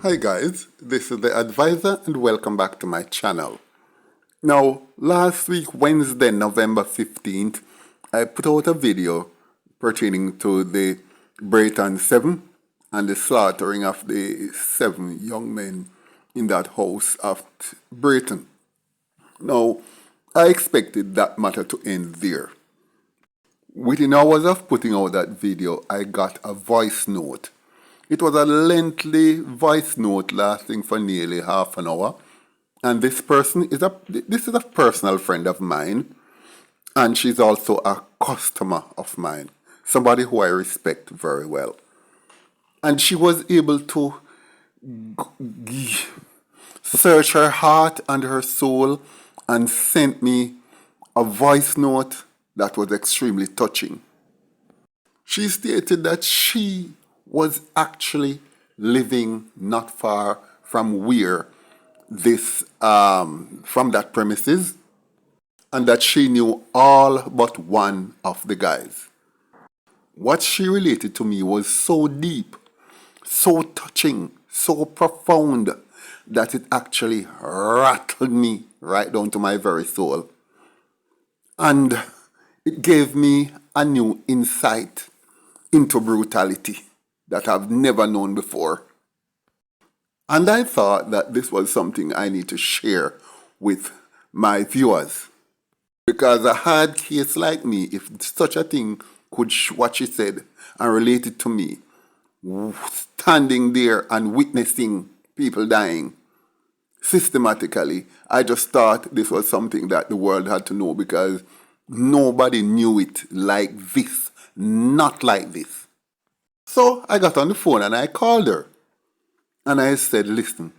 Hi guys, this is the advisor and welcome back to my channel. Now, last week, Wednesday, November 15th, I put out a video pertaining to the Braeton Seven and the slaughtering of the 7 young men in that house of Braeton. Now, I expected that matter to end there. Within hours of putting out that video, I got a voice note. It was a lengthy voice note lasting for nearly half an hour. And this is a personal friend of mine, and she's also a customer of mine, somebody who I respect very well. And she was able to search her heart and her soul and sent me a voice note that was extremely touching. She stated that she was actually living not far from where from that premises, and that she knew all but one of the guys. What she related to me was so deep, so touching, so profound that it actually rattled me right down to my very soul. And it gave me a new insight into brutality that I've never known before. And I thought that this was something I need to share with my viewers. Because a hard case like me, if such a thing could, what she said, and relate it to me, standing there and witnessing people dying systematically, I just thought this was something that the world had to know because nobody knew it like this, not like this. So I got on the phone and I called her and I said, listen,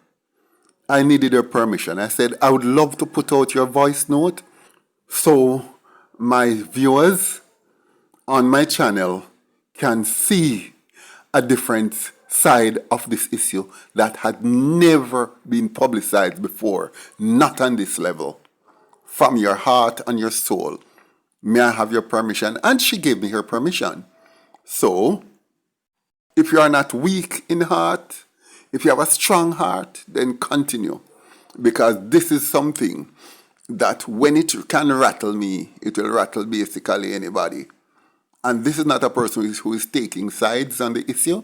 I needed her permission. I said, I would love to put out your voice note so my viewers on my channel can see a different side of this issue that had never been publicized before, not on this level. From your heart and your soul, may I have your permission? And she gave me her permission. So, if you are not weak in heart, if you have a strong heart, then continue. Because this is something that when it can rattle me, it will rattle basically anybody. And this is not a person who is taking sides on the issue,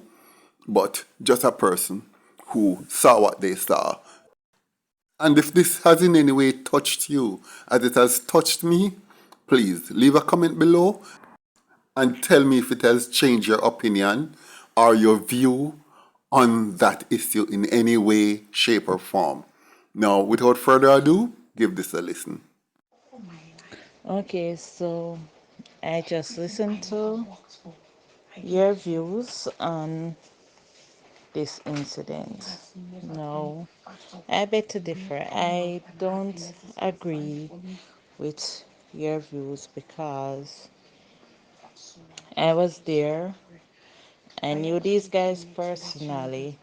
but just a person who saw what they saw. And if this has in any way touched you, as it has touched me, please leave a comment below and tell me if it has changed your opinion or your view on that issue in any way, shape, or form. Now, without further ado, give this a listen. Okay, so I just listened to your views on this incident. No, I beg to differ. I don't agree with your views because I was there. I knew these guys personally,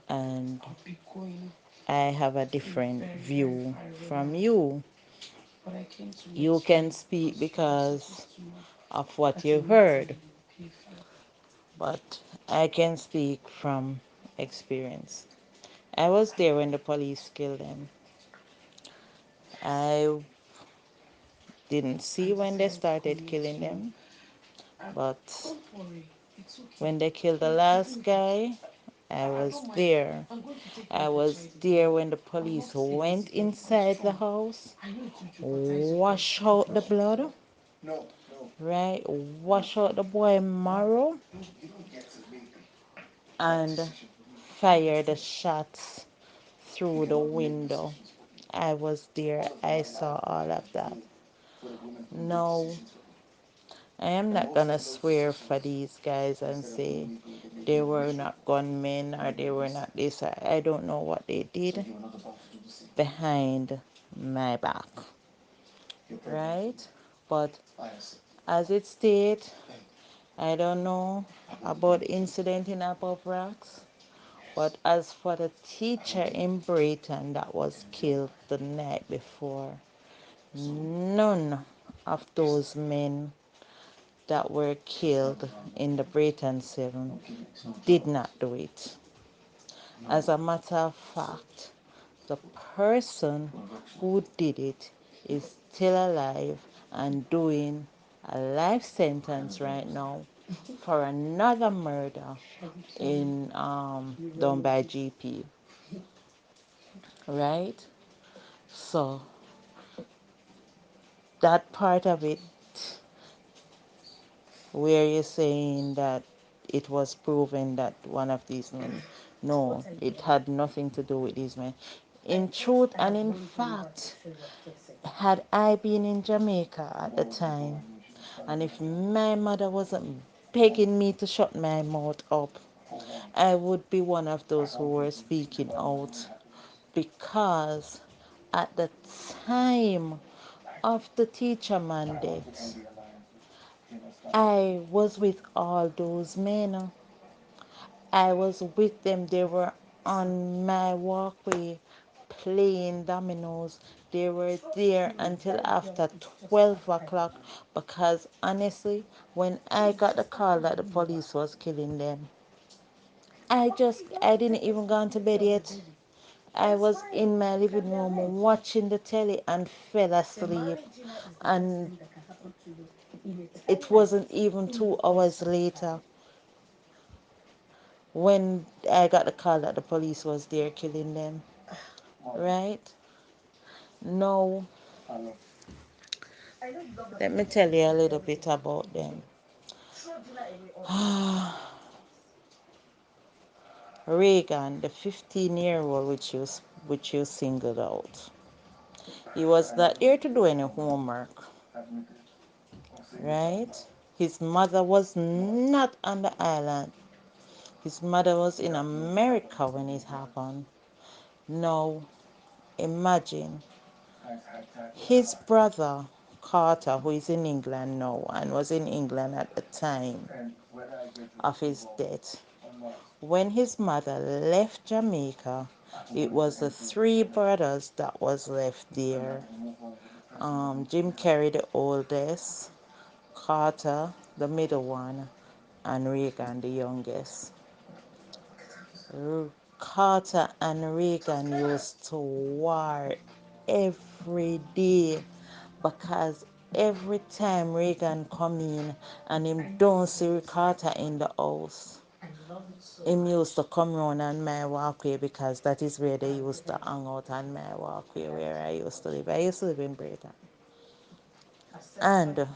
and I have a different view from you. You can speak because of what you heard, but I can speak from experience. I was there when the police killed them. I didn't see when they started killing them, but when they killed the last guy, I was there. I was there when the police went inside the house, wash out the blood, right? Wash out the boy marrow and fire the shots through the window. I was there. I saw all of that. No, I am not gonna swear for these guys and say they were not gunmen or they were not this. I don't know what they did behind my back, right? But as it states, I don't know about the incident in Above Rocks. But as for the teacher in Braeton that was killed the night before, none of those men that were killed in the Braeton Seven did not do it. As a matter of fact, the person who did it is still alive and doing a life sentence right now for another murder in done by GP, right? So that part of it where you're saying that it was proven that one of these men, no, it had nothing to do with these men. In truth and in fact, had I been in Jamaica at the time, and if my mother wasn't begging me to shut my mouth up, I would be one of those who were speaking out, because at the time of the teacher mandate, I was with all those men. I was with them. They were on my walkway playing dominoes. They were there until after 12 o'clock because honestly, when I got the call that the police was killing them, I didn't even go to bed yet. I was in my living room watching the telly and fell asleep. And it wasn't even 2 hours later when I got the call that the police was there killing them. Right? Now, let me tell you a little bit about them. Reagan, the 15-year-old which you singled out, he was not there to do any homework, right? His mother was not on the island. His mother was in America when it happened. Now, imagine his brother, Carter, who is in England now and was in England at the time of his death. When his mother left Jamaica, it was the three brothers that was left there. Jim Carrey, the oldest, Carter, the middle one, and Reagan, the youngest. Carter and Reagan used to war every day because every time Reagan come in and him don't see Carter in the house, him used to come round on my walkway because that is where they used to hang out on my walkway where I used to live. I used to live in Braeton. And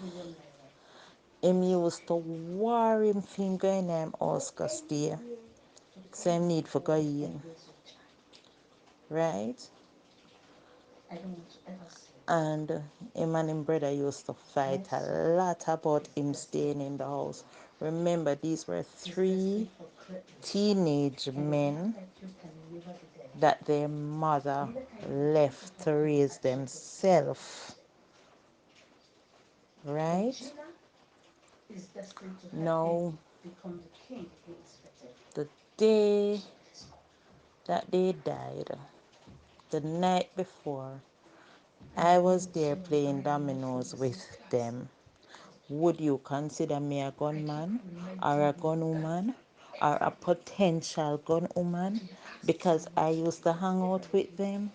him used to war him finger in him house to stay. Same need for go in. Right? And him and him brother used to fight a lot about him staying in the house. Remember, these were three teenage men that their mother left to raise themselves, right? Now, the day that they died, the night before, I was there playing dominoes with them. Would you consider me a gunman or a gunwoman or a potential gunwoman because I used to hang out with them?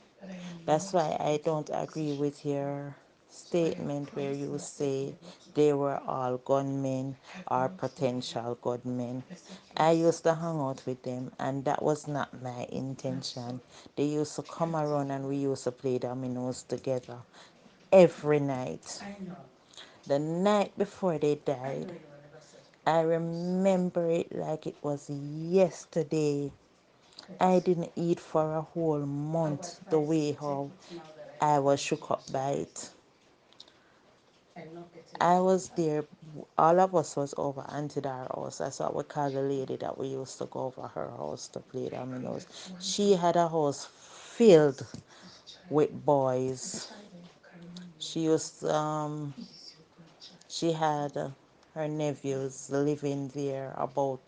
That's why I don't agree with your statement where you say they were all gunmen or potential gunmen. I used to hang out with them, and that was not my intention. They used to come around and we used to play dominoes together every night. The night before they died, I remember it like it was yesterday. I didn't eat for a whole month the way how I was shook up by it. I was there, all of us was over Auntie Dara house. That's what we call the lady that we used to go over her house to play dominoes. She had a house filled with boys. She used she had her nephews living there, about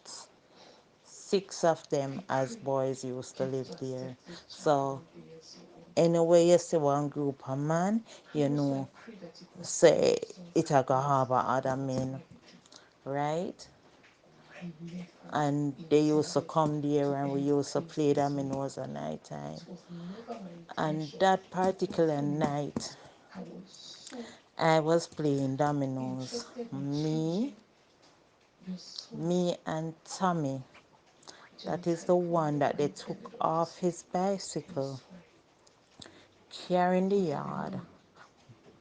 six of them as boys used to live there. So anyway you see one group of man, you know, say it a go have other men, right? And they used to come there and we used to play dominoes at night time. And that particular night, I was playing dominoes. Me and Tommy, that is the one that they took off his bicycle, carry in the yard,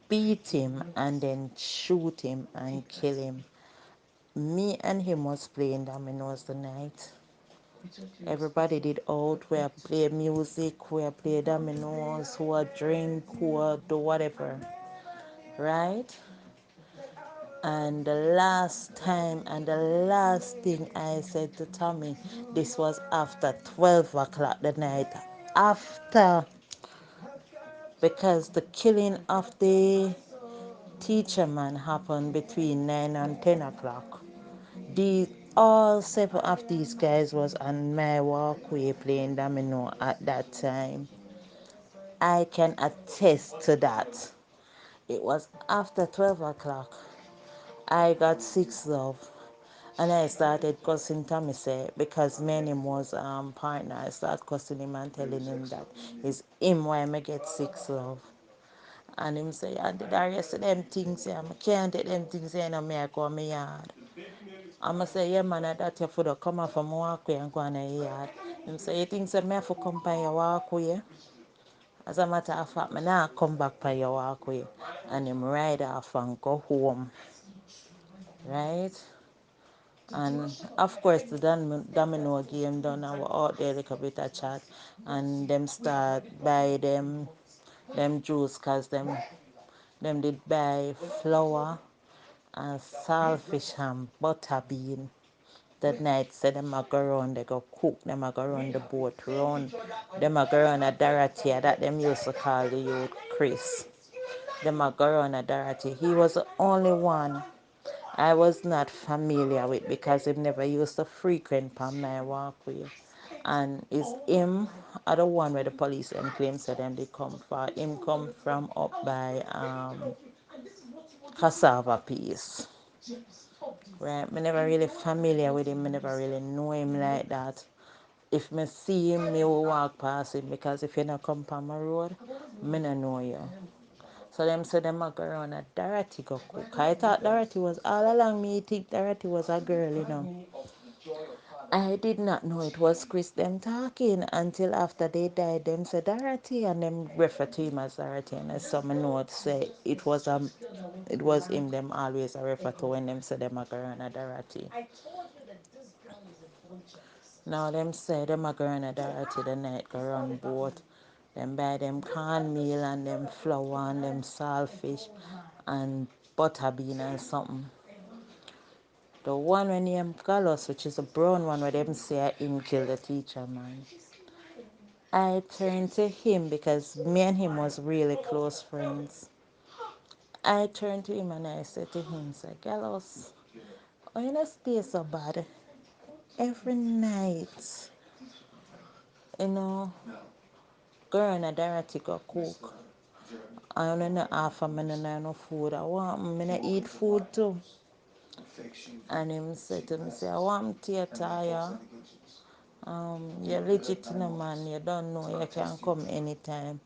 beat him, and then shoot him and kill him. Me and him was playing dominoes the night. Everybody did out, we play music, we play dominoes, who drink, who do whatever, right? And the last time and the last thing I said to Tommy, this was after 12 o'clock the night. After, because the killing of the teacher man happened between 9 and 10 o'clock. The, all seven of these guys was on my walkway playing domino at that time. I can attest to that. It was after 12 o'clock. I got six love. And I started cussing Tommy say because me and him was partner. I started cussing him and telling him that it's him why I get six love. And him say, I did the rest of them things here. I can't take them things here and I go in my yard. I'ma say, yeah man, that you for come off from walkway and go in the yard. Him say, you think so me have to come by your walkway? As a matter of fact, me now come back by your walkway. And him ride off and go home. Right? And of course the domino game done, I was out there like a bit of chat and them start buy them juice cause them did buy flour and saltfish and butter bean. That night say them a go round, they go cook, them a go round the boat round, them a go round a Dorothy that them used to call the youth Chris. Them a go round a Dorothy. He was the only one I was not familiar with because he never used to frequent on my walkway. And it's him are the one where the police and claim said them they come for. Him come from up by cassava piece. Right? Me never really familiar with him, me never really know him like that. If me see him, me will walk past him because if you not come on my road, me no know you. So them say them a go around a Dorothy go cook. I thought Dorothy was all along me think Dorothy was a girl, you know. I did not know it was Chris them talking until after they died. Them said Dorothy and them refer to him as Dorothy and I saw me note say it was him them always a refer to when them say them a go around a Dorothy. Now them say them a go around a Dorothy the night go run boat. Them buy them cornmeal and them flour and them saltfish and butter bean and something. The one when named Gallus, which is a brown one where them say him kill the teacher man. I turned to him because me and him was really close friends. I turned to him and I said to him, say, Gallus, why you not stay so bad? Every night, you know, girl and a Dorothy go cook. I only know half a minute no food. I want me to eat food too. And him said to me, say, I want theatre, yeah. You're legit in a man, you don't know, you can come anytime.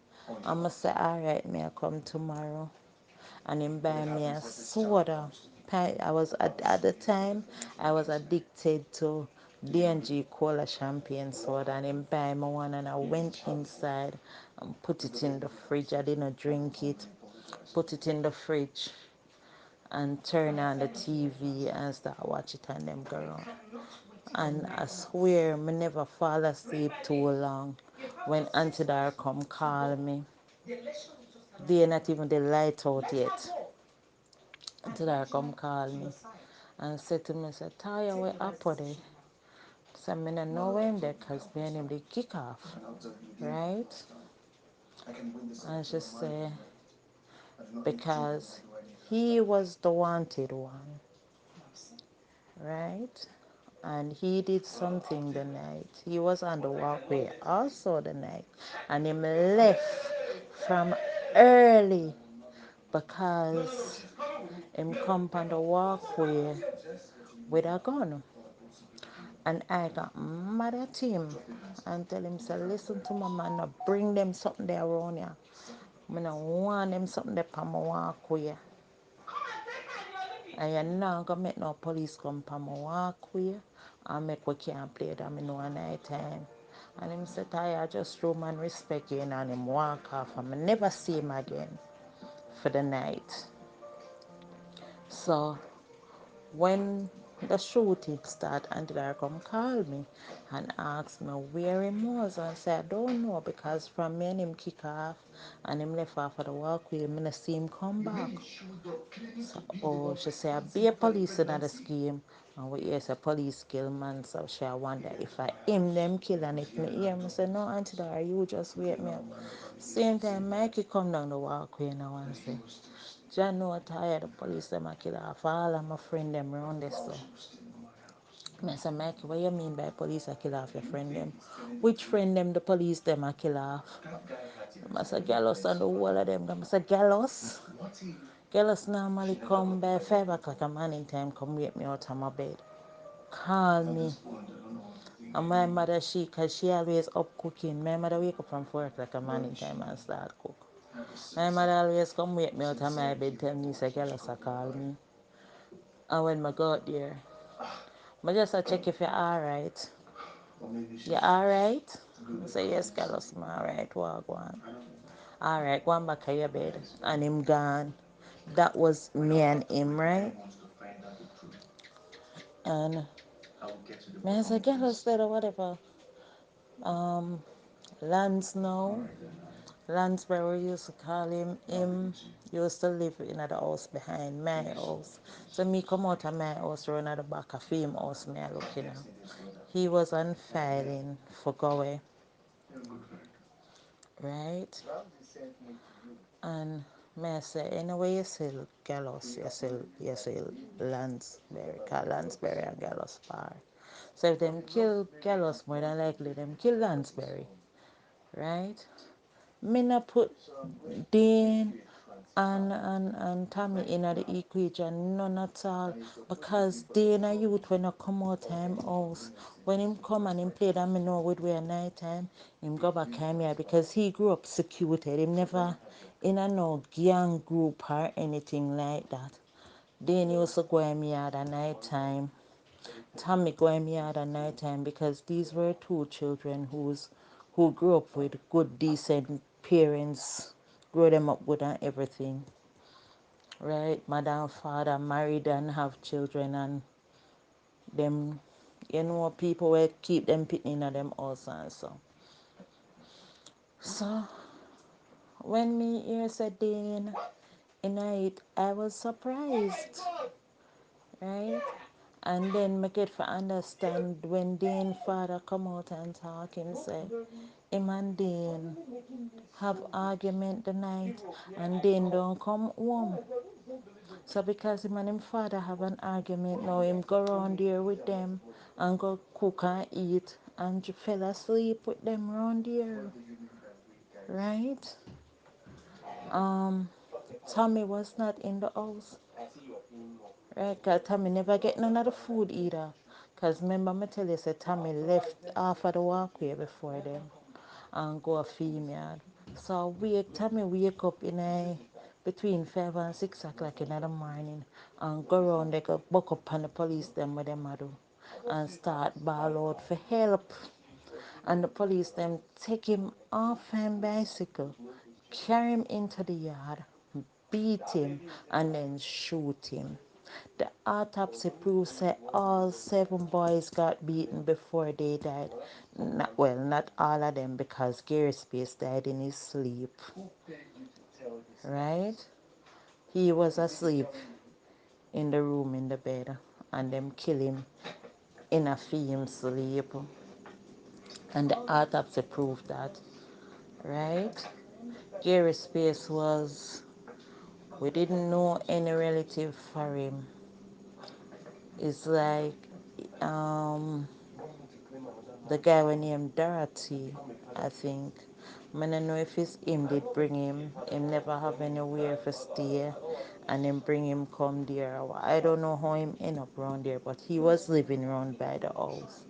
I'ma say, alright, may I come tomorrow? And him buy me a soda. I was at the time I was addicted to D&G cola champagne soda and him buy me one and I went inside and put it in the fridge. I didn't drink it. Put it in the fridge and turn on the TV and start watch it and them go on. And I swear me never fall asleep too long when Auntie Dar come call me. They not even the light out yet. Auntie Dar come call me and said to me, say, Taya, what happened? So I don't know when there because me and him they kick off. Right? And she said, because he was the wanted one. Right? And he did something the night. He was on the walkway also the night. And him left from early because him come on the walkway with a gun. And I got mad at him and tell him, say, listen to my man, now bring them something there around here. I don't want them something there for my walkway. And you're not going to make no police come for my walkway and make we can't play that I know at night time. And him said, I just threw man respect in and him walk off and I never see him again for the night. So when the shooting started, Auntie Dara come call me and ask me where him was. And I said, I don't know because from me and him kick off and him left off of the walkway, I didn't see him come back. So, oh, she said, be a police in the scheme. And we hear say police kill man, so she wonder if I him them kill and if me hear me say, no, Auntie Dara, you just wake me up. Same time, Mikey come down the walkway now and say, John know tired the police them a kill off all of my friend them around this so. I said, Mikey, what you mean by police a kill off your friend them? Which friend them the police them a kill off? I said, Gallows and the whole of them. I said, Gallows? Gallows normally come by 5 o'clock a morning time, come wake me out of my bed. Call me. And my mother, cause she always up cooking. My mother wake up from 4 o'clock a morning time and start cook. My mother always come wake me out of my bed, tell me, say, Gallows a call me. And when I go out there, I just a check if you're alright. You alright? I say, yes, Carlos, I'm alright. Walk on. Alright, go on back to your bed. And him gone. That was me and him, right? And I said, Carlos said or whatever. Lance now. Lansbury used to call him. Him used to live in the house behind my house. So me come out of my house, run at the back of him house, me a looking at. He was on filing for go away, right? And may I say, anyway, you sell Gallows, you sell Lansbury, cause Lansbury and Gallows Bar. So if them kill Gallows, more than likely them kill Lansbury, right? Me not put Dean and Tommy in the equation, none at all. Because Dean a youth when I come out time house. When him come and him play that me know with we at night time, him go back home here because he grew up secluded. Him never in a no gang group or anything like that. Dean used to go in me at night time. Tommy going me out at night time because these were two children who grew up with good, decent parents, grow them up good and everything. Right? Mother and father married and have children and them, people will keep them pitting in them house and so. So when me hear said Dean in night, I was surprised. Right? And then I get to understand when Dean father come out and talk, him say, him and Dean have argument the night and Dean don't come home. So because him and him father have an argument now, him go round there with them and go cook and eat and fell asleep with them round there. Right? Tommy was not in the house. Right, because Tommy never get none of the food either. Because remember me tell you, say Tommy left half of the walkway before them and go a female. So Tommy wake up in between 5 and 6 o'clock in the morning and go around they go buck up on the police them with them a do and start bawl out for help. And the police them take him off him bicycle, carry him into the yard, beat him, and then shoot him. The autopsy proves that all 7 boys got beaten before they died. Not all of them because Gary Space died in his sleep. Right? He was asleep in the room in the bed and them kill him in a film sleep. And the autopsy proved that. Right? Gary Space we didn't know any relative for him. It's like the guy was named Dorothy, I think. I don't know if it's him did bring him. Him never have anywhere for stay and then bring him come there. I don't know how him end up around there, but he was living around by the house.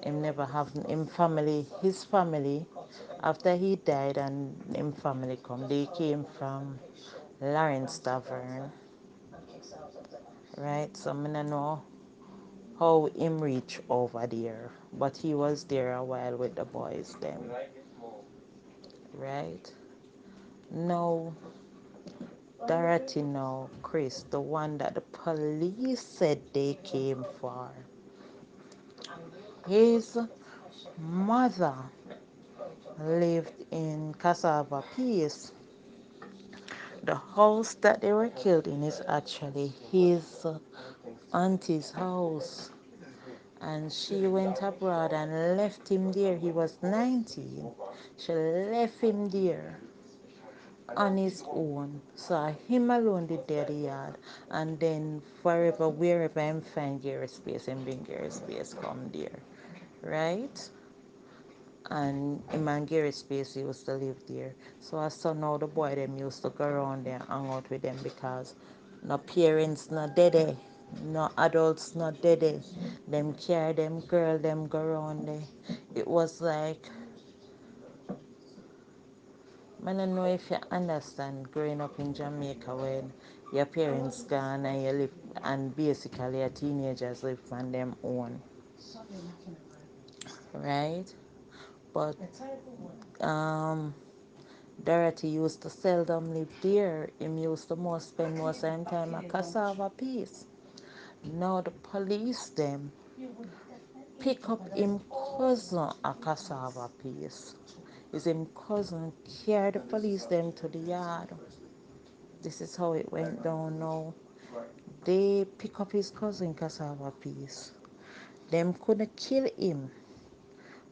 Him never have him family. His family, after he died and him family come, they came from Lawrence Tavern, right? So I don't know how him reach over there, but he was there a while with the boys them, right? Now Dorothy, now Chris, the one that the police said they came for, his mother lived in Cassava Peace. The house that they were killed in is actually his auntie's house. And she went abroad and left him there. He was 19. She left him there on his own. So him alone did there the yard. And then forever, wherever him find Gary Space, him bring Gary Space come there. Right? And him and Gary Space used to live there. So I saw now the boy them used to go around there and hang out with them because no parents not dead, no adults not dead. Them care them girl them go around there. It was like I don't know if you understand growing up in Jamaica when your parents gone and you live and basically your teenagers live on them own. Right? But um Dorothy used to seldom live there. Him used to most spend most of him time at Cassava Peace. Now the police them pick up him cousin at Cassava Peace. Is him cousin carry the police them to the yard. This is how it went down now. They pick up his cousin Cassava Peace. Them couldn't kill him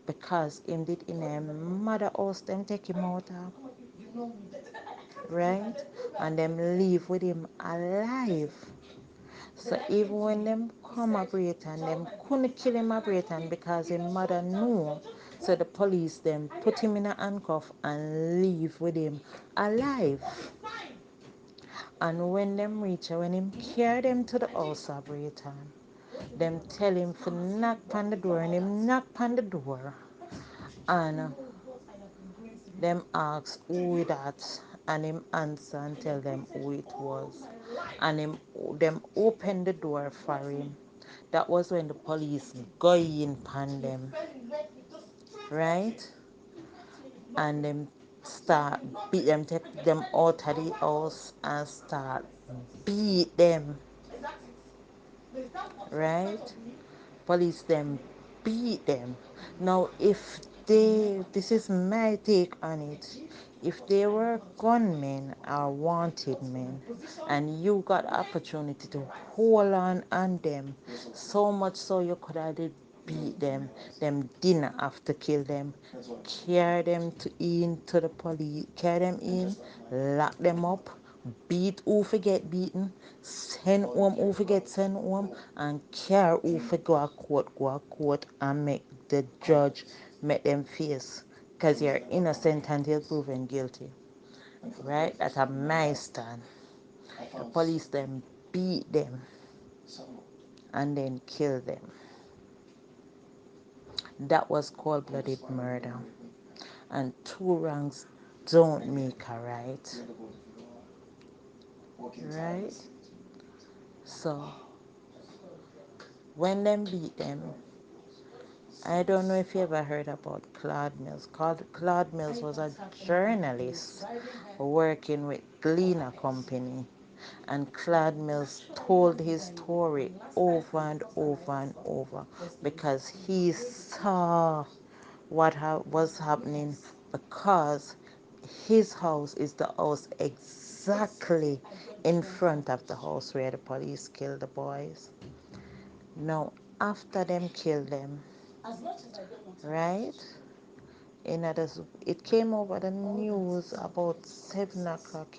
because him did in a mother house them take him out of. Right? And them leave with him alive. So even when them come a Braeton, them couldn't kill him a Braeton because his mother knew. So the police them put him in a handcuff and leave with him alive. And when them reach, when him carry them to the house of Braeton, them tell him to knock on the door and him knock on the door. And them ask who that and him answer and tell them who it was. And them open the door for him. That was when the police go in upon them, right? And them start beat them, take them out of the house and start beat them, right? Police them beat them. Now, if this is my take on it, if they were gunmen or wanted men, and you got opportunity to hold on them, so much so you could have did beat them didn't have to kill them, carry them into the police, carry them in, lock them up, beat who forget beaten, send home who forget send home, and care who for go a court and make the judge make them face. Because you're innocent until proven guilty. Right? That's a my stand. The police then beat them and then kill them. That was cold-blooded murder. And two wrongs don't make a right. Right? So when them beat them, I don't know if you ever heard about Claude Mills. Claude Mills was a journalist working with Gleaner Company. And Claude Mills told his story over and over and over because he saw what was happening because his house is the house exactly in front of the house where the police killed the boys. Now, after them killed them, right? It came over the news about 7 o'clock,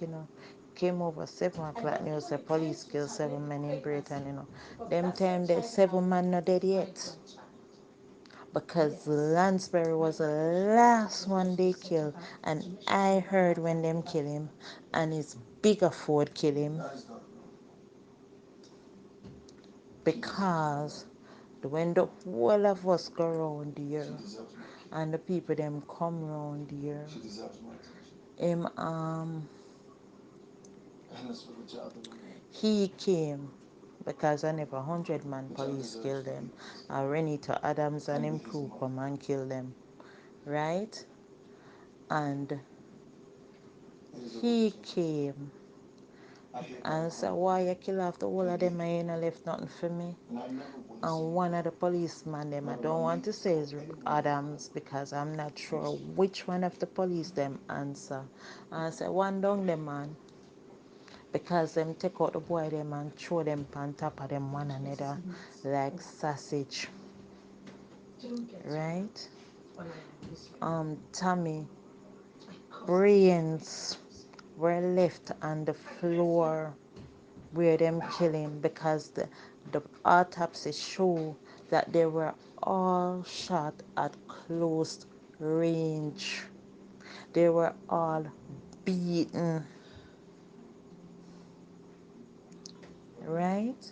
Came over 7 o'clock news. The police killed 7 men in Britain. Them time the 7 men not dead yet. Because Lansbury was the last one they killed. And I heard when them kill him and his bigger Ford kill him because When the whole of us go round here and the people them come round here, him he came because I never 100 man police killed them. Renito Adams and him crew come and kill them, right? And he came and said, why you kill off the whole of them? I ain't left nothing for me. And one of the policemen them, I don't want to say is Adams because I'm not sure which one of the police them answer. And I said, one down them man. Because them take out the boy them and throw them on top of them one another like sausage. Right? Tommy brains were left on the floor where them killing because the autopsy show that they were all shot at close range. They were all beaten, right?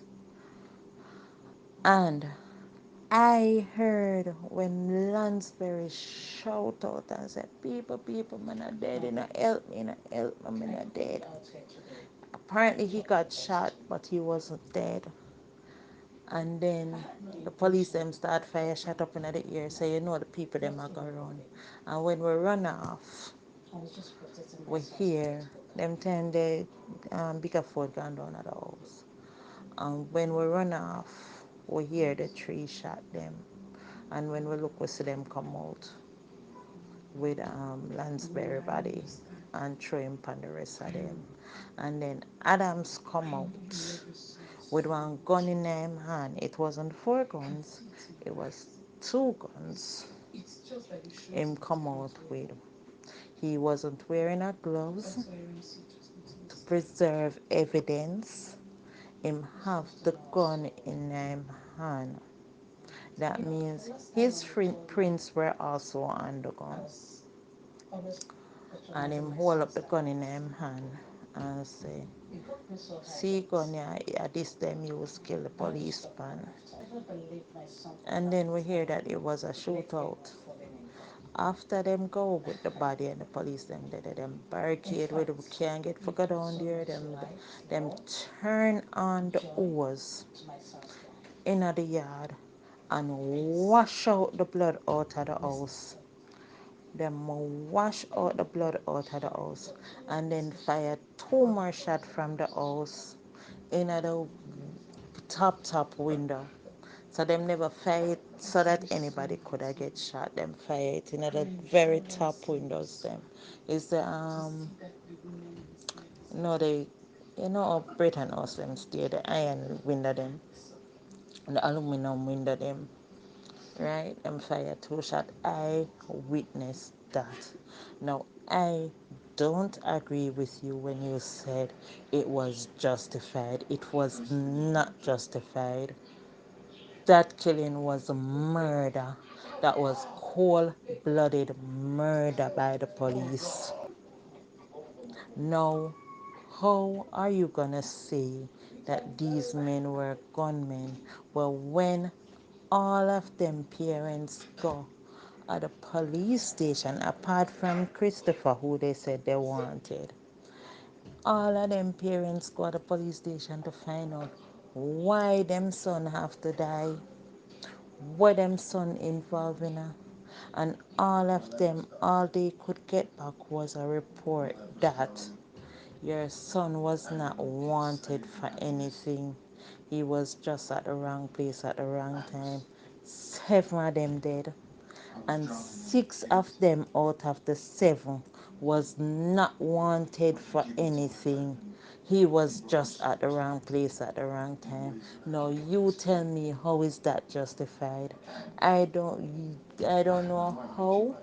And I heard when Lansbury shout out and said, people, people, man are dead, you know, help me, you know, help me, man are dead. Apparently he got shot, but he wasn't dead. And then the police them start fire shot up in the ear, so you know the people them are going run. And when we run off, we hear them turn the bigger Ford gun down at the house. And when we run off, we hear the tree shot them. And when we look, we see them come out with Lansbury body and throw him on the rest of them. And then Adams come out with one gun in him hand. It wasn't 4 guns, it was 2 guns. Him come out with. He wasn't wearing a gloves to preserve evidence. Him have the gun in him hand. That means his prints were also on the gun. And him hold up the gun in him hand and say, see gun yeah, this time you will kill the policeman. And then we hear that it was a shootout. After them go with the body and the police them barricade where they can't get for go down there, them turn on the hose in the yard and wash out the blood out of the house. Them wash out the blood out of the house and then fire 2 more shots from the house in the top window. So them never fire it so that anybody could have get shot. Them fire it in the very top windows them. Is the no they you know Braeton House them stay the iron window them, the aluminum window them, right? Them fire 2 shot. I witnessed that. Now I don't agree with you when you said it was justified. It was not justified. That killing was murder. That was cold blooded murder by the police. Now, how are you gonna say that these men were gunmen? Well, when all of them parents go at the police station, apart from Christopher, who they said they wanted, all of them parents go to the police station to find out why them son have to die, what them son involved in her. And all of them, all they could get back was a report that your son was not wanted for anything. He was just at the wrong place at the wrong time. 7 of them dead. And 6 of them out of the 7 was not wanted for anything. He was just at the wrong place at the wrong time. Now you tell me, how is that justified? I don't know how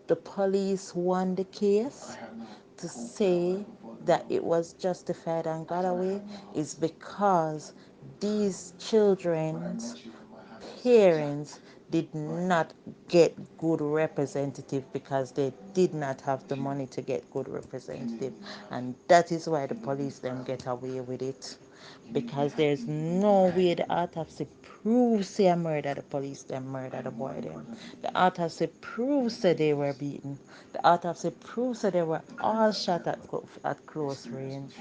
the police won the case to say that it was justified and got away is because these children's parents did not get good representative because they did not have the money to get good representative, and that is why the police then get away with it. because there's no way the autopsy proves they murder the police them murder the boy them. The autopsy proves that they were beaten. The autopsy proves that they were all shot at close range.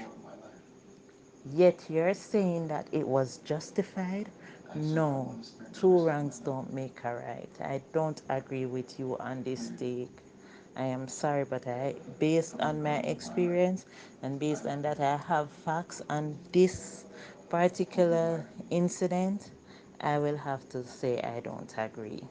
Yet you're saying that it was justified? No, two wrongs don't make a right. I don't agree with you on this take. I am sorry, but based on my experience and based on that I have facts on this particular incident, I will have to say I don't agree.